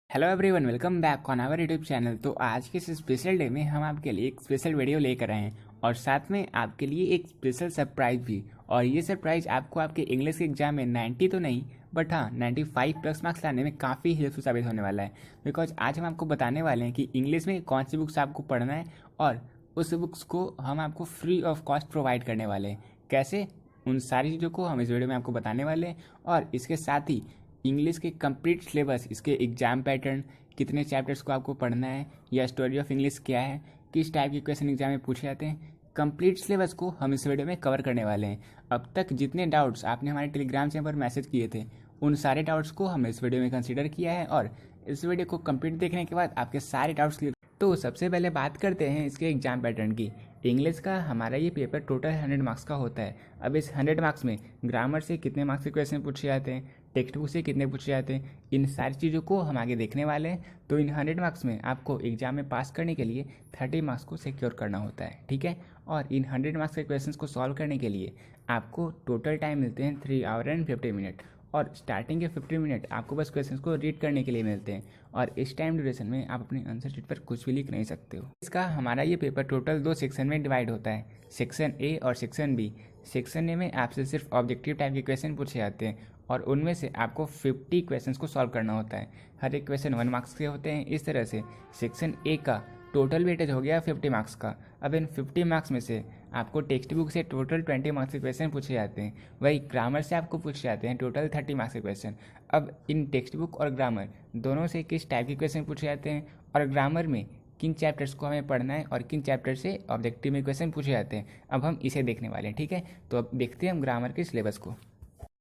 Hello everyone, welcome back on our YouTube channel. तो आज के इस स्पेशल डे में हम आपके लिए एक स्पेशल वीडियो लेकर आए हैं और साथ में आपके लिए एक स्पेशल सरप्राइज भी। और ये सरप्राइज आपको आपके इंग्लिश के एग्जाम में 90 तो नहीं बट हाँ 95 प्लस मार्क्स लाने में काफ़ी हेल्पफुल साबित होने वाला है। बिकॉज आज हम आपको बताने वाले हैं कि इंग्लिश में कौन सी बुक्स आपको पढ़ना है और उस बुक्स को हम आपको फ्री ऑफ कॉस्ट प्रोवाइड करने वाले हैं। कैसे, उन सारी चीज़ों को हम इस वीडियो में आपको बताने वाले हैं। और इसके साथ ही इंग्लिश के कंप्लीट सिलेबस, इसके एग्जाम पैटर्न, कितने चैप्टर्स को आपको पढ़ना है, या स्टोरी ऑफ इंग्लिश क्या है, किस टाइप के क्वेश्चन एग्जाम में पूछे जाते हैं, कंप्लीट सिलेबस को हम इस वीडियो में कवर करने वाले हैं। अब तक जितने डाउट्स आपने हमारे टेलीग्राम चैनल पर मैसेज किए थे उन सारे डाउट्स को हमने इस वीडियो में कंसीडर किया है और इस वीडियो को कंप्लीट देखने के बाद आपके सारे डाउट्स क्लियर। तो सबसे पहले बात करते हैं इसके एग्जाम पैटर्न की। इंग्लिश का हमारा ये पेपर टोटल 100 मार्क्स का होता है। अब इस 100 मार्क्स में ग्रामर से कितने मार्क्स के क्वेश्चन पूछे जाते हैं, टेक्स्ट बुक से कितने पूछे जाते हैं, इन सारी चीज़ों को हम आगे देखने वाले हैं। तो इन 100 मार्क्स में आपको एग्जाम में पास करने के लिए 30 मार्क्स को सिक्योर करना होता है, ठीक है। और इन 100 मार्क्स के क्वेश्चंस को सॉल्व करने के लिए आपको टोटल टाइम मिलते हैं 3 आवर एंड 50 मिनट। और स्टार्टिंग के 50 मिनट आपको बस क्वेश्चंस को रीड करने के लिए मिलते हैं और इस टाइम ड्यूरेशन में आप अपने आंसर शीट पर कुछ भी लिख नहीं सकते हो। इसका हमारा ये पेपर टोटल 2 सेक्शन में डिवाइड होता है, सेक्शन ए और सेक्शन बी। सेक्शन ए में आपसे सिर्फ ऑब्जेक्टिव टाइप के क्वेश्चन पूछे जाते हैं और उनमें से आपको 50 क्वेश्चंस को सॉल्व करना होता है। हर एक क्वेश्चन 1 मार्क्स के होते हैं। इस तरह से सेक्शन ए का टोटल वेटेज हो गया 50 मार्क्स का। अब इन 50 मार्क्स में से आपको टेक्स्ट बुक से टोटल 20 मार्क्स के क्वेश्चन पूछे जाते हैं। वही ग्रामर से आपको पूछे जाते हैं टोटल 30 मार्क्स के क्वेश्चन। अब इन टेक्स्ट बुक और ग्रामर दोनों से किस टाइप के क्वेश्चन पूछे जाते हैं और ग्रामर में किन चैप्टर्स को हमें पढ़ना है और किन चैप्टर से ऑब्जेक्टिव में क्वेश्चन पूछे जाते हैं, अब हम इसे देखने वाले हैं, ठीक है। तो अब देखते हैं हम ग्रामर के सिलेबस को।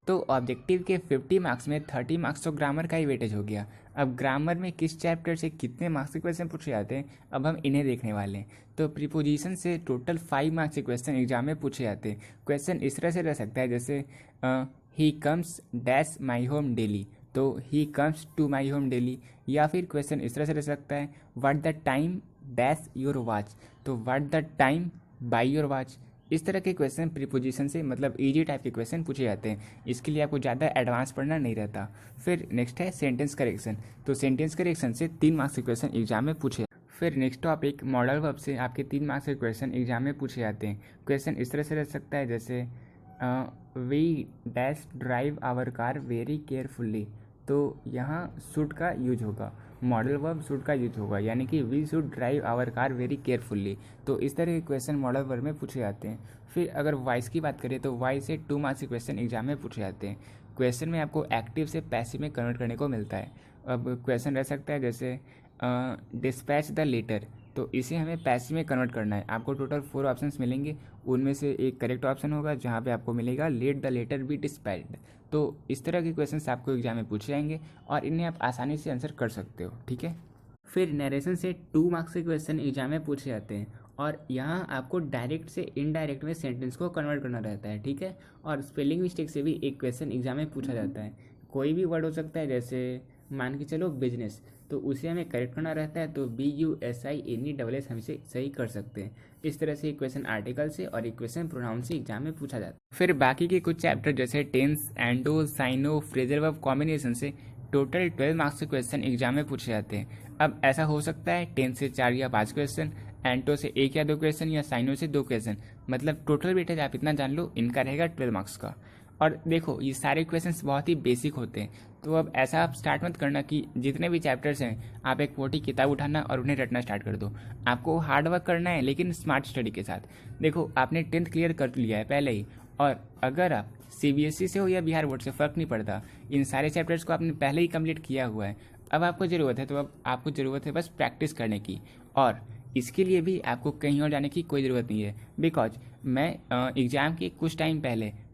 तो ऑब्जेक्टिव के 50 मार्क्स में 30 मार्क्स तो ग्रामर का ही वेटेज हो गया। अब ग्रामर में किस चैप्टर से कितने मार्क्स के क्वेश्चन पूछे जाते हैं, अब हम इन्हें देखने वाले हैं। तो प्रीपोजिशन से टोटल 5 मार्क्स के क्वेश्चन एग्जाम में पूछे जाते हैं। क्वेश्चन इस तरह से रह सकता है जैसे he comes dash my home daily, तो he comes to my home daily. या फिर क्वेश्चन इस तरह से रह सकता है what the time dash your watch, तो what the time by your watch. इस तरह के क्वेश्चन प्रीपोजिशन से मतलब इजी टाइप के क्वेश्चन पूछे जाते हैं। इसके लिए आपको ज़्यादा एडवांस पढ़ना नहीं रहता। फिर नेक्स्ट है सेंटेंस करेक्शन। तो सेंटेंस करेक्शन से 3 मार्क्स के क्वेश्चन एग्जाम में पूछे। फिर नेक्स्ट टॉपिक मॉडल वर्ब से आपके 3 मार्क्स के क्वेश्चन एग्जाम में पूछे जाते हैं। क्वेश्चन इस तरह से रह सकता है जैसे we dash drive our car very carefully, तो यहाँ शुड का यूज होगा, मॉडल वर्ब शुड का यूज होगा, यानी कि we should drive our car very carefully. तो इस तरह के क्वेश्चन मॉडल वर्ब में पूछे जाते हैं। फिर अगर वॉइस की बात करें तो वॉइस से 2 मार्क्स के क्वेश्चन एग्जाम में पूछे जाते हैं। क्वेश्चन में आपको एक्टिव से पैसिव में कन्वर्ट करने को मिलता है। अब क्वेश्चन रह सकता है जैसे डिस्पैच द लेटर, तो इसे हमें पैसिव में कन्वर्ट करना है। आपको टोटल 4 ऑप्शंस मिलेंगे, उनमें से एक करेक्ट ऑप्शन होगा जहाँ पे आपको मिलेगा let the letter be dispatched. तो इस तरह के क्वेश्चंस आपको एग्जाम में पूछे जाएंगे और इन्हें आप आसानी से आंसर कर सकते हो, ठीक है। फिर नरेशन से 2 मार्क्स के क्वेश्चन एग्जाम में पूछे जाते हैं और यहाँ आपको डायरेक्ट से इनडायरेक्ट में सेंटेंस को कन्वर्ट करना रहता है, ठीक है। और स्पेलिंग मिस्टेक से भी एक क्वेश्चन एग्जाम में पूछा जाता है। कोई भी वर्ड हो सकता है, जैसे मान के चलो बिजनेस, तो उसे हमें करेक्ट करना रहता है, तो BUSINESS हम इसे सही कर सकते हैं। इस तरह से एक क्वेश्चन आर्टिकल से और एक क्वेश्चन प्रोनाउन से एग्जाम में पूछा जाता है। फिर बाकी के कुछ चैप्टर जैसे टेंस, एंडो, साइनो, फ्रेजल वर्ब कॉम्बिनेशन से टोटल 12 मार्क्स के क्वेश्चन एग्जाम में पूछे जाते हैं। अब ऐसा हो सकता है टेंस से 4 या 5 क्वेश्चन, एंटो से 1 या 2 क्वेश्चन, या साइनो से 2 क्वेश्चन, मतलब टोटल वेटेज आप इतना जान लो इनका रहेगा 12 मार्क्स का। और देखो ये सारे क्वेश्चंस बहुत ही बेसिक होते हैं, तो अब ऐसा आप स्टार्ट मत करना कि जितने भी चैप्टर्स हैं आप एक मोटी किताब उठाना और उन्हें रटना स्टार्ट कर दो। आपको हार्ड वर्क करना है लेकिन स्मार्ट स्टडी के साथ। देखो आपने 10th क्लियर कर लिया है पहले ही, और अगर आप CBSE से हो या बिहार बोर्ड से फ़र्क नहीं पड़ता, इन सारे चैप्टर्स को आपने पहले ही कंप्लीट किया हुआ है। अब आपको ज़रूरत है, तो अब आपको ज़रूरत है बस प्रैक्टिस करने की, और इसके लिए भी आपको कहीं और जाने की कोई ज़रूरत नहीं है। बिकॉज मैं एग्ज़ाम के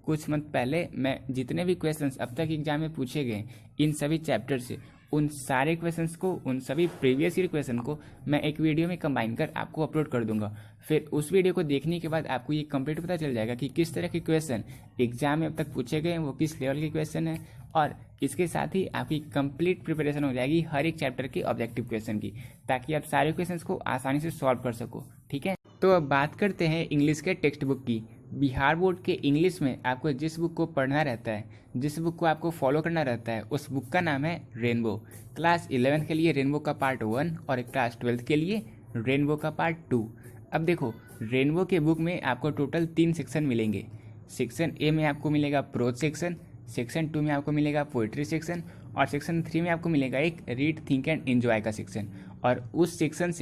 कुछ मंथ पहले मैं जितने भी क्वेश्चंस अब तक एग्जाम में पूछे गए इन सभी चैप्टर से, उन सारे क्वेश्चंस को, उन सभी प्रीवियस ईयर क्वेश्चन को मैं एक वीडियो में कंबाइन कर आपको अपलोड कर दूंगा। फिर उस वीडियो को देखने के बाद आपको ये कंप्लीट पता चल जाएगा कि किस तरह के क्वेश्चन एग्जाम में अब तक पूछे गए हैं, वो किस लेवल के क्वेश्चन है, और इसके साथ ही आपकी कंप्लीट प्रिपरेशन हो जाएगी हर एक चैप्टर के ऑब्जेक्टिव क्वेश्चन की, ताकि आप सारे क्वेश्चन को आसानी से सॉल्व कर सको, ठीक है। तो अब बात करते हैं इंग्लिश के टेक्स्ट बुक की। बिहार बोर्ड के इंग्लिश में आपको जिस बुक को पढ़ना रहता है, जिस बुक को आपको फॉलो करना रहता है, उस बुक का नाम है रेनबो। क्लास 11 के लिए रेनबो का पार्ट 1 और क्लास 12 के लिए रेनबो का पार्ट 2। अब देखो, रेनबो के बुक में आपको टोटल 3 सेक्शन मिलेंगे। सेक्शन ए में आपको मिलेगा प्रोज सेक्शन, सेक्शन 2 में आपको मिलेगा पोइट्री सेक्शन और सेक्शन 3 में आपको मिलेगा एक रीड थिंक एंड एंजॉय का सेक्शन। और उस सेक्शन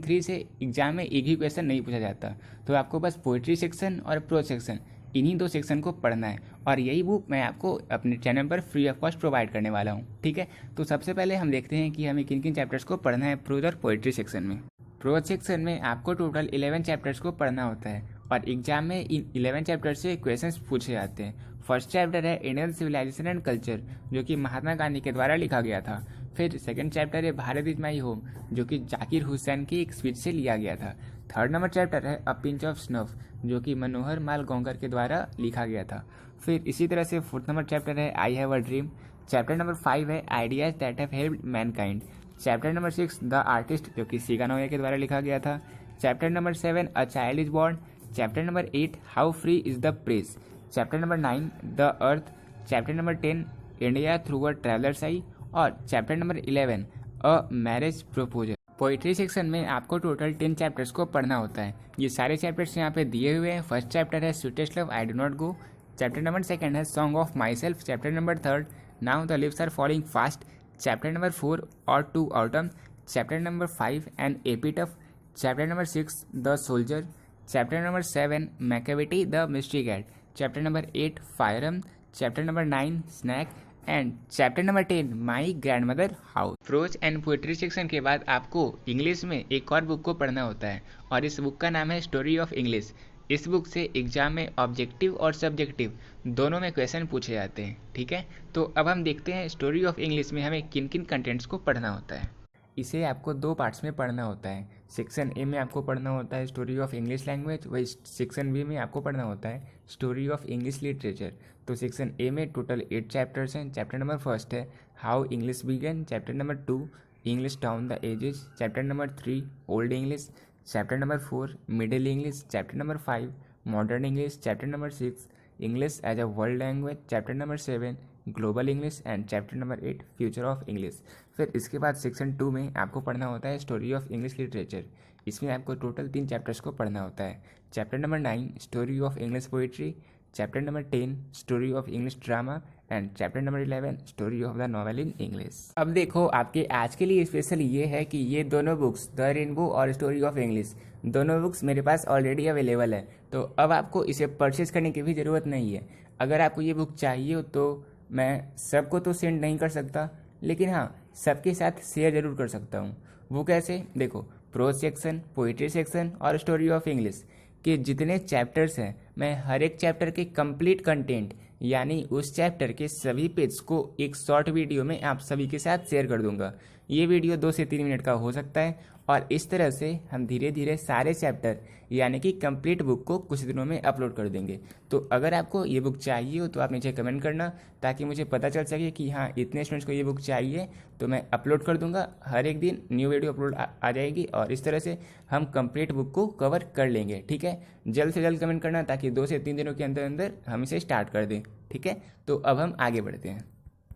3 से एग्जाम में एक ही क्वेश्चन नहीं पूछा जाता, तो आपको बस पोइट्री सेक्शन और प्रोज सेक्शन इन्हीं 2 सेक्शन को पढ़ना है। और यही बुक मैं आपको अपने चैनल पर फ्री ऑफ कॉस्ट प्रोवाइड करने वाला हूँ, ठीक है। तो सबसे पहले हम देखते हैं कि हमें किन किन चैप्टर्स को पढ़ना है प्रोज और पोइट्री सेक्शन में। प्रोज सेक्शन में आपको टोटल 11 चैप्टर्स को पढ़ना होता है और एग्जाम में इन 11 चैप्टर से क्वेश्चंस पूछे जाते हैं। फर्स्ट चैप्टर है इंडियन सिविलाइजेशन एंड कल्चर, जो कि महात्मा गांधी के द्वारा लिखा गया था। फिर सेकंड चैप्टर है भारत इज माई होम, जो कि जाकिर हुसैन की एक स्पीच से लिया गया था। थर्ड नंबर चैप्टर है अ पिंच ऑफ स्नफ, जो कि मनोहर माल गौंगर के द्वारा लिखा गया था। फिर इसी तरह से फोर्थ नंबर चैप्टर है I have a dream. Chapter number 5 है ideas that have helped mankind. Chapter number 6 the artist, जो कि सिगानोया के द्वारा लिखा गया था। Chapter number 7 a child is born. Chapter number 8 how free is the press. Chapter number 9 the earth. Chapter number 10 India through a traveller's eye. और chapter number 11 a marriage proposal. Poetry section में आपको total 10 chapters को पढ़ना होता है। ये सारे chapters यहाँ पे दिए हुए हैं। फर्स्ट चैप्टर है sweetest love I do not go. Chapter number 2 है song of myself. Chapter number 3 now the leaves are falling fast. Chapter number 4 और to autumn. Chapter number 5 an epitaph. Chapter number 6 the soldier. Chapter number 7 Macavity the mystery cat. Chapter number 8 फायरम। Chapter number 9 snake and chapter number 10 my grandmother house. Pros and poetry section के बाद आपको English में एक और book को पढ़ना होता है और इस बुक का नाम है स्टोरी ऑफ इंग्लिश। इस बुक से एग्जाम में ऑब्जेक्टिव और सब्जेक्टिव दोनों में क्वेश्चन पूछे जाते हैं, ठीक है। तो अब हम देखते हैं स्टोरी ऑफ इंग्लिश में हमें किन किन कंटेंट्स को पढ़ना होता है। इसे आपको 2 पार्ट्स में पढ़ना होता है। सेक्शन ए में आपको पढ़ना होता है स्टोरी ऑफ इंग्लिश लैंग्वेज, वही सेक्शन बी में आपको पढ़ना होता है स्टोरी ऑफ इंग्लिश लिटरेचर। तो सेक्शन ए में टोटल 8 चैप्टर्स हैं। चैप्टर नंबर 1 है how English began. Chapter number 2 English down the ages. Chapter number 3 old English. Chapter number 4 middle English. Chapter number 5 modern English. Chapter number 6 English as a world language. Chapter number 7 global English and chapter number 8 future of English. फिर इसके बाद section 2 में आपको पढ़ना होता है story of English literature. इसमें आपको टोटल 3 चैप्टर्स को पढ़ना होता है। Chapter number 9 story of English poetry. Chapter number 10 story of English drama and chapter number 11 story of the novel in English. अब देखो, आपके आज के लिए स्पेशल ये है कि ये दोनों बुक्स द रेनबो और स्टोरी ऑफ इंग्लिश दोनों बुक्स मेरे पास ऑलरेडी अवेलेबल है। तो अब आपको इसे परचेज करने की भी ज़रूरत नहीं है। अगर आपको ये बुक चाहिए हो तो मैं सबको तो सेंड नहीं कर सकता, लेकिन हाँ, सबके साथ शेयर ज़रूर कर सकता हूँ। वो कैसे? देखो, प्रोज सेक्शन, पोइट्री सेक्शन और स्टोरी ऑफ इंग्लिश के जितने चैप्टर्स हैं, मैं हर एक चैप्टर के कंप्लीट कंटेंट यानी उस चैप्टर के सभी पेज को एक शॉर्ट वीडियो में आप सभी के साथ शेयर कर दूंगा। ये वीडियो 2 से 3 मिनट का हो सकता है और इस तरह से हम धीरे धीरे सारे चैप्टर यानी कि कंप्लीट बुक को कुछ दिनों में अपलोड कर देंगे। तो अगर आपको ये बुक चाहिए हो तो आप नीचे कमेंट करना, ताकि मुझे पता चल सके कि हाँ, इतने स्टूडेंट्स को ये बुक चाहिए, तो मैं अपलोड कर दूंगा। हर एक दिन न्यू वीडियो अपलोड आ जाएगी और इस तरह से हम कंप्लीट बुक को कवर कर लेंगे, ठीक है। जल्द से जल्द कमेंट करना, ताकि 2 से 3 दिनों के अंदर अंदर हम इसे स्टार्ट कर दें, ठीक है। तो अब हम आगे बढ़ते हैं।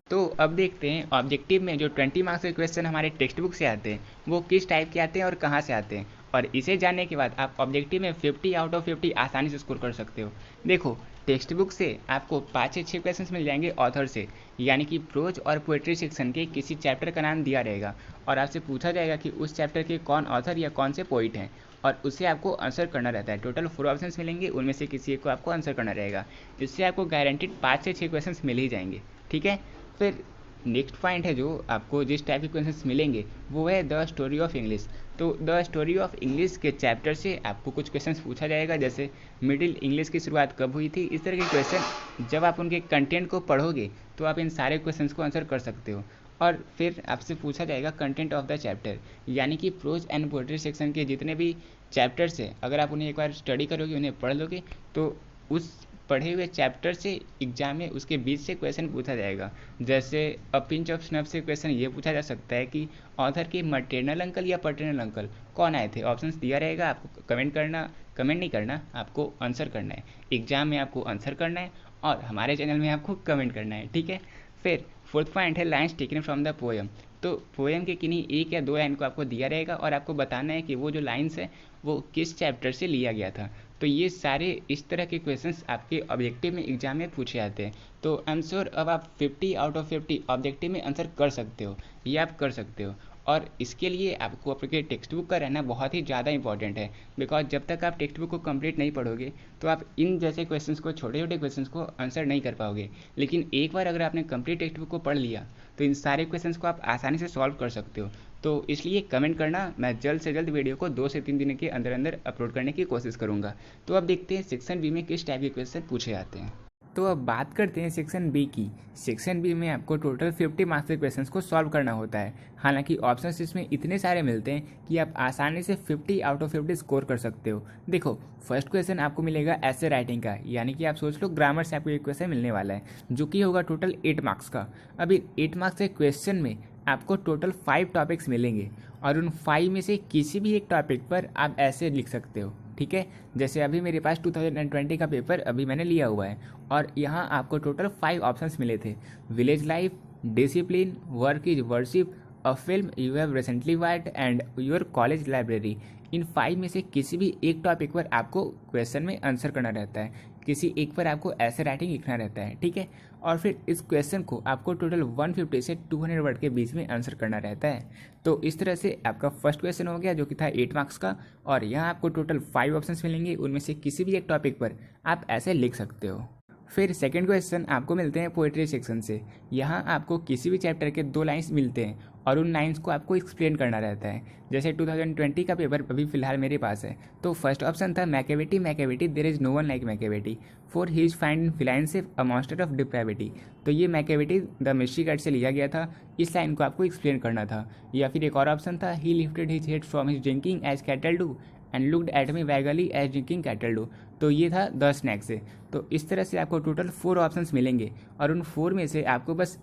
तो अब देखते हैं ऑब्जेक्टिव में जो 20 मार्क्स के क्वेश्चन हमारे टेक्स्ट बुक से आते हैं वो किस टाइप के आते हैं और कहाँ से आते हैं। और इसे जानने के बाद आप ऑब्जेक्टिव में 50 आउट ऑफ 50 आसानी से स्कोर कर सकते हो। देखो, टेक्स्ट बुक से आपको 5 से 6 क्वेश्चंस मिल जाएंगे ऑथर से, यानी कि प्रोज और पोएट्री सेक्शन के किसी चैप्टर का नाम दिया रहेगा और आपसे पूछा जाएगा कि उस चैप्टर के कौन ऑथर या कौन से पोइट हैं, और उससे आपको आंसर करना रहता है। टोटल 4 ऑप्शंस मिलेंगे, उनमें से किसी एक को आपको आंसर करना रहेगा। इससे आपको गारंटीड 5 से 6 क्वेश्चंस मिल ही जाएंगे, ठीक है। फिर नेक्स्ट पॉइंट है जो आपको जिस टाइप के क्वेश्चंस मिलेंगे वो है द स्टोरी ऑफ इंग्लिश। तो द स्टोरी ऑफ इंग्लिश के चैप्टर से आपको कुछ क्वेश्चंस पूछा जाएगा, जैसे मिडिल इंग्लिश की शुरुआत कब हुई थी। इस तरह के क्वेश्चन जब आप उनके कंटेंट को पढ़ोगे तो आप इन सारे क्वेश्चंस को आंसर कर सकते हो। और फिर आपसे पूछा जाएगा कंटेंट ऑफ द चैप्टर, यानी कि प्रोज एंड पोएट्री सेक्शन के जितने भी चैप्टर्स हैं, अगर आप उन्हें एक बार स्टडी करोगे, उन्हें पढ़ लोगे, तो उस पढ़े हुए चैप्टर से एग्जाम में उसके बीच से क्वेश्चन पूछा जाएगा। जैसे अ पिंच ऑफ स्नफ से क्वेश्चन ये पूछा जा सकता है कि ऑथर के मटर्नल अंकल या पैटर्नल अंकल कौन आए थे। ऑप्शंस दिया रहेगा, आपको कमेंट करना, कमेंट नहीं करना, आपको आंसर करना है। एग्जाम में आपको आंसर करना है और हमारे चैनल में आपको कमेंट करना है, ठीक है। फिर फोर्थ पॉइंट है lines taken from the poem. तो पोएम के किन्हीं एक या दो लाइन को आपको दिया रहेगा और आपको बताना है कि वो जो लाइन्स है वो किस चैप्टर से लिया गया था। तो ये सारे इस तरह के क्वेश्चंस आपके ऑब्जेक्टिव में एग्जाम में पूछे जाते हैं। तो आई एम श्योर अब आप 50 आउट ऑफ 50 ऑब्जेक्टिव में आंसर कर सकते हो, ये आप कर सकते हो। और इसके लिए आपको आपके टेक्स्ट बुक का रहना बहुत ही ज़्यादा इंपॉर्टेंट है, बिकॉज जब तक आप टेक्स्ट बुक को कंप्लीट नहीं पढ़ोगे तो आप इन जैसे क्वेश्चंस को, छोटे छोटे क्वेश्चंस को आंसर नहीं कर पाओगे। लेकिन एक बार अगर आपने कंप्लीट टेक्स्ट बुक को पढ़ लिया तो इन सारे क्वेश्चंस को आप आसानी से सॉल्व कर सकते हो। तो इसलिए कमेंट करना, मैं जल्द से जल्द वीडियो को 2 से 3 दिन के अंदर अंदर अपलोड करने की कोशिश करूँगा। तो अब देखते हैं सेक्शन बी में किस टाइप के क्वेश्चन पूछे जाते हैं। तो अब बात करते हैं सेक्शन बी की। सेक्शन बी में आपको टोटल 50 मार्क्स के क्वेश्चंस को सॉल्व करना होता है। हालांकि ऑप्शंस इसमें इतने सारे मिलते हैं कि आप आसानी से 50 आउट ऑफ 50 स्कोर कर सकते हो। देखो, फर्स्ट क्वेश्चन आपको मिलेगा ऐसे राइटिंग का, यानी कि आप सोच लो ग्रामर से आपको एक क्वेश्चन मिलने वाला है, जो कि होगा टोटल 8 मार्क्स का। अभी 8 मार्क्स के क्वेश्चन में आपको टोटल 5 टॉपिक्स मिलेंगे और उन 5 में से किसी भी एक टॉपिक पर आप ऐसे लिख सकते हो, ठीक है। जैसे अभी मेरे पास 2020 का पेपर अभी मैंने लिया हुआ है और यहाँ आपको टोटल 5 ऑप्शंस मिले थे। Village life, discipline, work is worship, a film you have recently watched and your college library. इन 5 में से किसी भी एक टॉपिक पर आपको क्वेश्चन में आंसर करना रहता है, किसी एक पर आपको ऐसे राइटिंग लिखना रहता है, ठीक है। और फिर इस क्वेश्चन को आपको टोटल 150 से 200 वर्ड के बीच में आंसर करना रहता है। तो इस तरह से आपका फर्स्ट क्वेश्चन हो गया, जो कि था 8 मार्क्स का। और यहाँ आपको टोटल 5 ऑप्शंस मिलेंगे, उनमें से किसी भी एक टॉपिक पर आप ऐसे लिख सकते हो। फिर सेकंड क्वेश्चन आपको मिलते हैं पोएट्री सेक्शन से। यहाँ आपको किसी भी चैप्टर के 2 लाइन्स मिलते हैं और उन लाइन्स को आपको एक्सप्लेन करना रहता है। जैसे 2020 का पेपर अभी फिलहाल मेरे पास है, तो फर्स्ट ऑप्शन था Macavity Macavity there is no one like Macavity for he is fiend feline shape a monster of depravity. तो ये मैकेवेटी द मिस्ट्री गाइड से लिया गया था, इस लाइन को आपको एक्सप्लेन करना था। या फिर एक और ऑप्शन था he lifted his head from his drinking as cattle do and looked at me vaguely as drinking cattle do. तो ये था द स्नैक से। तो इस तरह से आपको टोटल 4 ऑप्शंस मिलेंगे और उन 4 में से आपको बस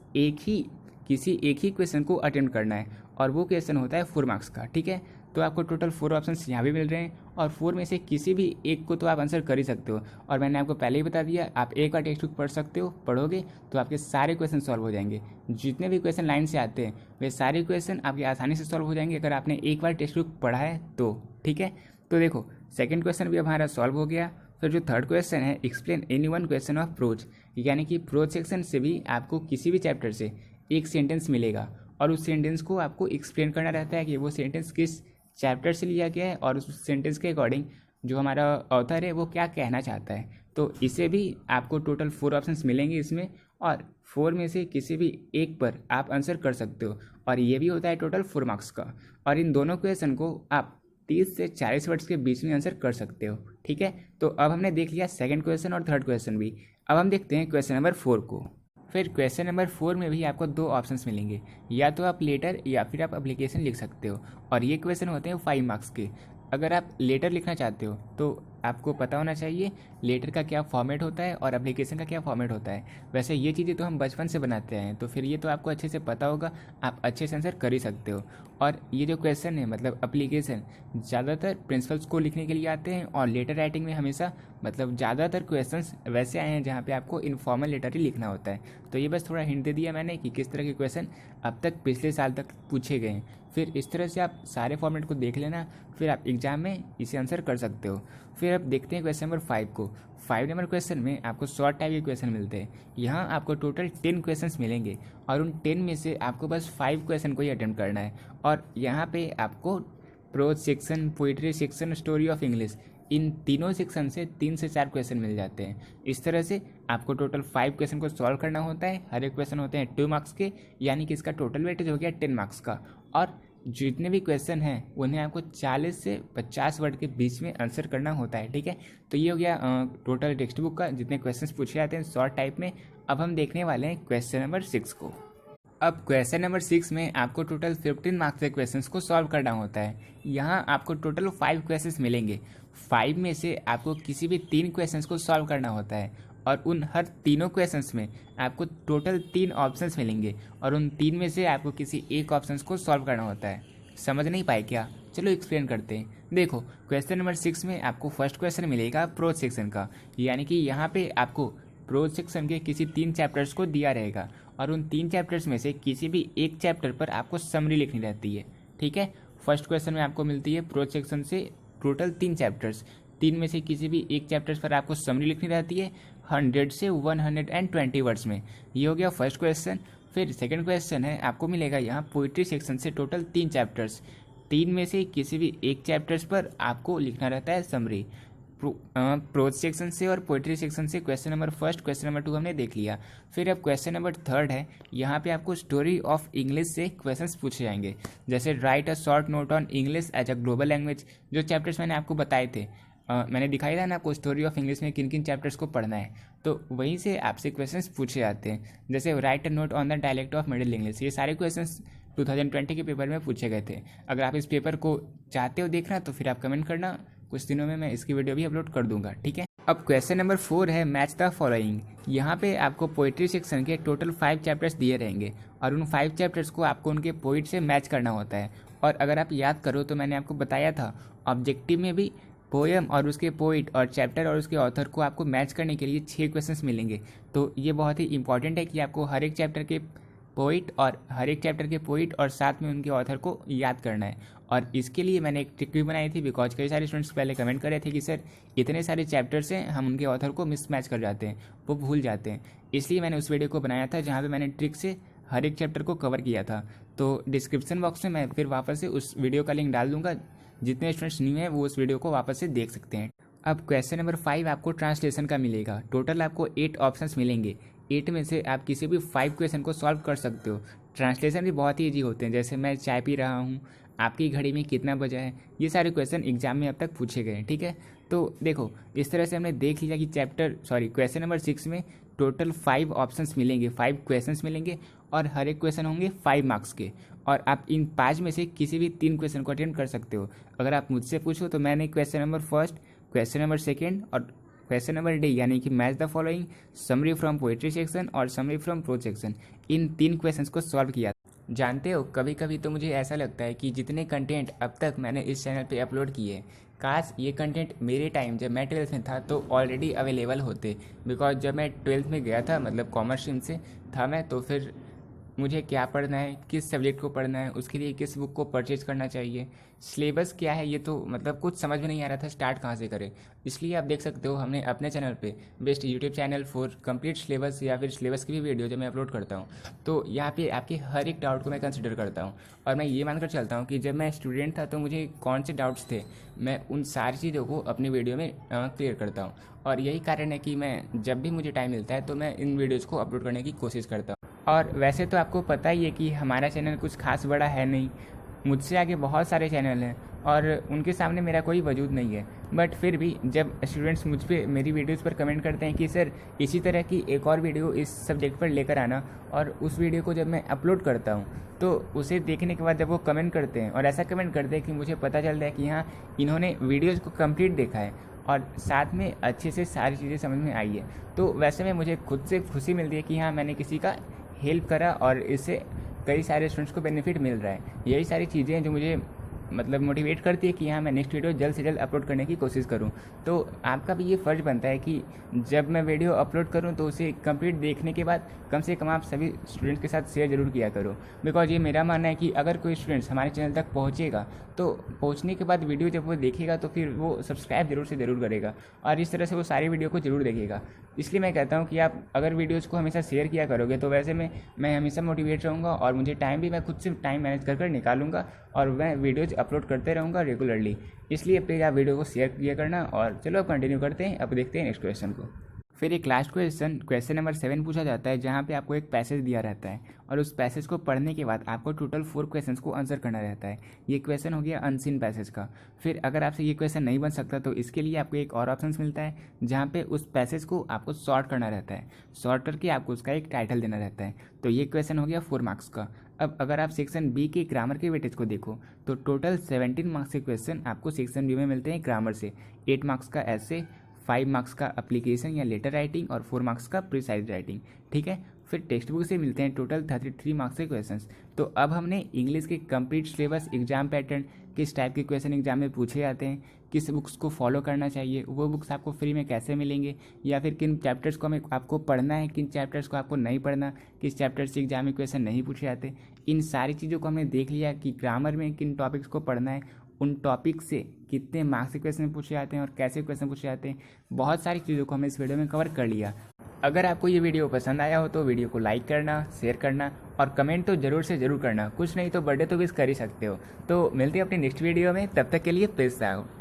किसी एक ही क्वेश्चन को अटेम्प्ट करना है और वो क्वेश्चन होता है 4 मार्क्स का, ठीक है। तो आपको टोटल 4 ऑप्शंस यहाँ भी मिल रहे हैं और 4 में से किसी भी एक को तो आप आंसर कर ही सकते हो। और मैंने आपको पहले ही बता दिया, आप एक बार टेक्स्ट बुक पढ़ सकते हो, पढ़ोगे तो आपके सारे क्वेश्चन सॉल्व हो जाएंगे। जितने भी क्वेश्चन लाइन से आते हैं वे सारे क्वेश्चन आपके आसानी से सॉल्व हो जाएंगे अगर आपने एक बार टेक्स्ट बुक पढ़ा है तो, ठीक है। तो देखो, सेकेंड क्वेश्चन भी हमारा सॉल्व हो गया। फिर जो थर्ड क्वेश्चन है, explain any one question of pros, यानी कि प्रोज सेक्शन से भी आपको किसी भी चैप्टर से एक सेंटेंस मिलेगा और उस सेंटेंस को आपको एक्सप्लेन करना रहता है कि वो सेंटेंस किस चैप्टर से लिया गया है और उस सेंटेंस के अकॉर्डिंग जो हमारा ऑथर है वो क्या कहना चाहता है। तो इसे भी आपको टोटल 4 ऑप्शंस मिलेंगे इसमें और 4 में से किसी भी एक पर आप आंसर कर सकते हो और ये भी होता है टोटल 4 मार्क्स का। और इन दोनों क्वेश्चन को आप 30 से 40 वर्ड्स के बीच में आंसर कर सकते हो, ठीक है। तो अब हमने देख लिया सेकंड क्वेश्चन और थर्ड क्वेश्चन भी। अब हम देखते हैं क्वेश्चन नंबर 4 को। फिर क्वेश्चन नंबर 4 में भी आपको 2 ऑप्शंस मिलेंगे, या तो आप लेटर या फिर आप एप्लीकेशन लिख सकते हो और ये क्वेश्चन होते हैं 5 मार्क्स के। अगर आप लेटर लिखना चाहते हो तो आपको पता होना चाहिए लेटर का क्या फॉर्मेट होता है और एप्लीकेशन का क्या फॉर्मेट होता है। वैसे ये चीज़ें तो हम बचपन से बनाते हैं, तो फिर ये तो आपको अच्छे से पता होगा, आप अच्छे से आंसर कर ही सकते हो। और ये जो क्वेश्चन है मतलब एप्लीकेशन, ज़्यादातर प्रिंसिपल्स को लिखने के लिए आते हैं और लेटर राइटिंग में हमेशा मतलब ज़्यादातर क्वेश्चंस वैसे आए हैं जहाँ पे आपको इनफॉर्मल लेटर ही लिखना होता है। तो ये बस थोड़ा हिंट दे दिया मैंने कि किस तरह के क्वेश्चन अब तक पिछले साल तक पूछे गए हैं। फिर इस तरह से आप सारे फॉर्मेट को देख लेना, फिर आप एग्जाम में इसे आंसर कर सकते हो। फिर अब देखते हैं क्वेश्चन नंबर 5 को। 5 नंबर क्वेश्चन में आपको शॉर्ट टाइप के क्वेश्चन मिलते हैं। यहाँ आपको टोटल 10 क्वेश्चंस मिलेंगे और उन 10 में से आपको बस 5 क्वेश्चन को ही अटेम्प्ट करना है। और यहाँ पे आपको prose section, poetry section, story of English, इन तीनों सेक्शन से 3 से 4 क्वेश्चन मिल जाते हैं। इस तरह से आपको टोटल 5 क्वेश्चन को सॉल्व करना होता है। हर एक क्वेश्चन होते हैं 2 मार्क्स के, यानी कि इसका टोटल वेटेज हो गया 10 मार्क्स का। और जितने भी क्वेश्चन हैं उन्हें आपको 40 से 50 वर्ड के बीच में आंसर करना होता है, ठीक है। तो ये हो गया टोटल टेक्स्ट बुक का जितने क्वेश्चंस पूछे जाते हैं शॉर्ट टाइप में। अब हम देखने वाले हैं क्वेश्चन नंबर 6 को। अब क्वेश्चन नंबर 6 में आपको टोटल 15 मार्क्स के क्वेश्चंस को सॉल्व करना होता है। यहाँ आपको टोटल 5 क्वेश्चंस मिलेंगे। 5 में से आपको किसी भी 3 क्वेश्चंस को सॉल्व करना होता है और उन हर तीनों क्वेश्चंस में आपको टोटल 3 ऑप्शंस मिलेंगे और उन 3 में से आपको किसी एक ऑप्शंस को सॉल्व करना होता है। समझ नहीं पाए क्या? चलो एक्सप्लेन करते हैं। देखो, क्वेश्चन नंबर 6 में आपको फर्स्ट क्वेश्चन मिलेगा प्रोज सेक्शन का, यानी कि यहाँ पे आपको प्रोज सेक्शन के किसी 3 चैप्टर्स को दिया रहेगा और उन 3 चैप्टर्स में से किसी भी एक चैप्टर पर आपको समरी लिखनी रहती है। ठीक है, फर्स्ट क्वेश्चन में आपको मिलती है प्रोज सेक्शन से टोटल 3 चैप्टर्स, 3 में से किसी भी एक चैप्टर्स पर आपको समरी लिखनी रहती है 100 से 120 वर्ड्स में। ये हो गया फर्स्ट क्वेश्चन। फिर सेकंड क्वेश्चन है, आपको मिलेगा यहाँ पोइट्री सेक्शन से टोटल 3 चैप्टर्स, 3 में से किसी भी एक चैप्टर्स पर आपको लिखना रहता है समरी। प्रोज सेक्शन से और पोइट्री सेक्शन से question number first, question number 2 हमने देख लिया। फिर अब क्वेश्चन नंबर 3 है, यहाँ पे आपको स्टोरी ऑफ इंग्लिश से क्वेश्चंस पूछे जाएंगे, जैसे write a short note on English as a global language. जो चैप्टर्स मैंने आपको बताए थे, मैंने दिखाई था ना आपको स्टोरी ऑफ इंग्लिश में किन किन चैप्टर्स को पढ़ना है, तो वहीं से आपसे क्वेश्चंस पूछे जाते हैं। जैसे write a note on the dialect of middle English, ये सारे क्वेश्चंस 2020 के पेपर में पूछे गए थे। अगर आप इस पेपर को चाहते हो देखना तो फिर आप कमेंट करना, कुछ दिनों में मैं इसकी वीडियो भी अपलोड कर दूंगा। ठीक है, अब क्वेश्चन नंबर 4 है मैच द फॉलोइंग। यहाँ पे आपको पोइट्री सेक्शन के टोटल 5 चैप्टर्स दिए रहेंगे और उन 5 चैप्टर्स को आपको उनके पोइट से मैच करना होता है। और अगर आप याद करो तो मैंने आपको बताया था ऑब्जेक्टिव में भी पोएम और उसके पोइट और चैप्टर और उसके ऑथर को आपको मैच करने के लिए 6 क्वेश्चंस मिलेंगे। तो ये बहुत ही इंपॉर्टेंट है कि आपको हर एक चैप्टर के पोइट और साथ में उनके ऑथर को याद करना है। और इसके लिए मैंने एक ट्रिक भी बनाई थी, बिकॉज कई सारे स्टूडेंट्स पहले कमेंट कर रहे थे कि सर इतने सारे चैप्टर्स हैं, हम उनके ऑथर को मिसमैच कर जाते हैं, वो भूल जाते हैं। इसलिए मैंने उस वीडियो को बनाया था जहाँ पे मैंने ट्रिक से हर एक चैप्टर को कवर किया था। तो डिस्क्रिप्शन बॉक्स में मैं फिर वापस से उस वीडियो का लिंक डाल दूंगा, जितने स्टूडेंट्स न्यू हैं वो उस वीडियो को वापस से देख सकते हैं। अब क्वेश्चन नंबर 5 आपको ट्रांसलेशन का मिलेगा। टोटल आपको 8 ऑप्शंस मिलेंगे, 8 में से आप किसी भी 5 क्वेश्चन को सॉल्व कर सकते हो। ट्रांसलेशन भी बहुत ही ईजी होते हैं, जैसे मैं चाय पी रहा हूँ, आपकी घड़ी में कितना बजा है, ये सारे क्वेश्चन एग्जाम में अब तक पूछे गए हैं। ठीक है, तो देखो इस तरह से हमने देख लिया कि क्वेश्चन नंबर 6 में टोटल 5 ऑप्शंस मिलेंगे, 5 क्वेश्चंस मिलेंगे और हर एक क्वेश्चन होंगे 5 मार्क्स के। और आप इन 5 में से किसी भी 3 क्वेश्चन को अटेम्प्ट कर सकते हो। अगर आप मुझसे पूछो तो मैंने question number first, question number second और क्वेश्चन नंबर डी यानी कि match the following, summary from poetry section और समरी फ्रॉम प्रोज सेक्शन, इन 3 क्वेश्चंस को सॉल्व किया। जानते हो, कभी कभी तो मुझे ऐसा लगता है कि जितने कंटेंट अब तक मैंने इस चैनल पे अपलोड किए, काश ये कंटेंट मेरे टाइम जब मैं 12th में था तो ऑलरेडी अवेलेबल होते। बिकॉज जब मैं 12th में गया था, मतलब कॉमर्स स्ट्रीम से था मैं, तो फिर मुझे क्या पढ़ना है, किस सब्जेक्ट को पढ़ना है, उसके लिए किस बुक को परचेज करना चाहिए, सिलेबस क्या है, ये तो मतलब कुछ समझ में नहीं आ रहा था स्टार्ट कहाँ से करें। इसलिए आप देख सकते हो हमने अपने चैनल पे best YouTube channel for complete syllabus या फिर सिलेबस की भी वीडियो जब मैं अपलोड करता हूँ तो यहाँ पे आपके हर एक डाउट को मैं कंसिडर करता हूँ। और मैं ये मानकर चलता हूँ कि जब मैं स्टूडेंट था तो मुझे कौन से डाउट्स थे, मैं उन सारी चीज़ों को अपनी वीडियो में क्लियर करता हूँ। और यही कारण है कि मैं जब भी मुझे टाइम मिलता है तो मैं इन वीडियोज़ को अपलोड करने की कोशिश करता हूँ। और वैसे तो आपको पता ही है कि हमारा चैनल कुछ खास बड़ा है नहीं, मुझसे आगे बहुत सारे चैनल हैं और उनके सामने मेरा कोई वजूद नहीं है। बट फिर भी जब स्टूडेंट्स मुझ पे मेरी वीडियोस पर कमेंट करते हैं कि सर इसी तरह की एक और वीडियो इस सब्जेक्ट पर लेकर आना, और उस वीडियो को जब मैं अपलोड करता हूँ तो उसे देखने के बाद जब वो कमेंट करते हैं और ऐसा कमेंट करते हैं कि मुझे पता चलता है कि हाँ इन्होंने वीडियोज़ को कंप्लीट देखा है और साथ में अच्छे से सारी चीज़ें समझ में आई है, तो वैसे में मुझे खुद से खुशी मिलती है कि हाँ मैंने किसी का हेल्प करा और इससे कई सारे स्टूडेंट्स को बेनिफिट मिल रहा है। यही सारी चीज़ें हैं जो मुझे मतलब मोटिवेट करती है कि हाँ मैं नेक्स्ट वीडियो जल्द से जल्द अपलोड करने की कोशिश करूँ। तो आपका भी ये फ़र्ज़ बनता है कि जब मैं वीडियो अपलोड करूँ तो उसे कंप्लीट देखने के बाद कम से कम आप सभी स्टूडेंट्स के साथ शेयर ज़रूर किया करो। बिकॉज ये मेरा मानना है कि अगर कोई स्टूडेंट्स हमारे चैनल तक पहुँचेगा तो पहुँचने के बाद वीडियो जब वो देखेगा तो फिर वो सब्सक्राइब जरूर से ज़रूर करेगा और इस तरह से वो सारी वीडियो को ज़रूर देखेगा। इसलिए मैं कहता हूँ कि आप अगर वीडियोज़ को हमेशा शेयर किया करोगे तो वैसे में मैं हमेशा मोटिवेट रहूँगा और मुझे टाइम भी मैं खुद से टाइम मैनेज कर निकालूंगा और मैं वीडियोज़ अपलोड करते रहूँगा रेगुलरली। इसलिए प्लीज़ आप वीडियो को शेयर किया करना। और चलो अब कंटिन्यू करते हैं, अब देखते हैं नेक्स्ट क्वेश्चन को। फिर एक लास्ट क्वेश्चन नंबर 7 पूछा जाता है, जहाँ पे आपको एक पैसेज दिया रहता है और उस पैसेज को पढ़ने के बाद आपको टोटल 4 क्वेश्चंस को आंसर करना रहता है। ये क्वेश्चन हो गया अनसीन पैसेज का। फिर अगर आपसे ये क्वेश्चन नहीं बन सकता तो इसके लिए आपको एक और ऑप्शन मिलता है, जहाँ पे उस पैसेज को आपको सॉर्ट करना रहता है। सॉर्ट करके आपको उसका एक टाइटल देना रहता है। तो ये क्वेश्चन हो गया 4 मार्क्स का। अब अगर आप सेक्शन बी के ग्रामर के वेटेज को देखो तो टोटल 17 मार्क्स के क्वेश्चन आपको सेक्शन बी में मिलते हैं ग्रामर से। 8 मार्क्स का ऐसे, 5 मार्क्स का एप्लीकेशन या लेटर राइटिंग और 4 मार्क्स का प्रिसाइज राइटिंग। ठीक है, फिर टेक्स्ट बुक से मिलते हैं टोटल 33 मार्क्स के क्वेश्चंस। तो अब हमने इंग्लिश के कंप्लीट सिलेबस, एग्जाम पैटर्न, किस टाइप के क्वेश्चन एग्जाम में पूछे जाते हैं, किस बुक्स को फॉलो करना चाहिए, वो बुक्स आपको फ्री में कैसे मिलेंगे, या फिर किन चैप्टर्स को हमें आपको पढ़ना है, किन चैप्टर्स को आपको नहीं पढ़ना, किस चैप्टर से एग्जाम में क्वेश्चन नहीं पूछे जाते, इन सारी चीज़ों को हमने देख लिया कि ग्रामर में किन टॉपिक्स को पढ़ना है, उन टॉपिक से कितने मार्क्स के क्वेश्चन पूछे जाते हैं और कैसे क्वेश्चन पूछे जाते हैं। बहुत सारी चीज़ों को हमने इस वीडियो में कवर कर लिया। अगर आपको ये वीडियो पसंद आया हो तो वीडियो को लाइक करना, शेयर करना और कमेंट तो ज़रूर से ज़रूर करना। कुछ नहीं तो बर्थडे तो विश कर ही सकते हो। तो मिलते हैं अपनी नेक्स्ट वीडियो में, तब तक के लिए पीस आउट।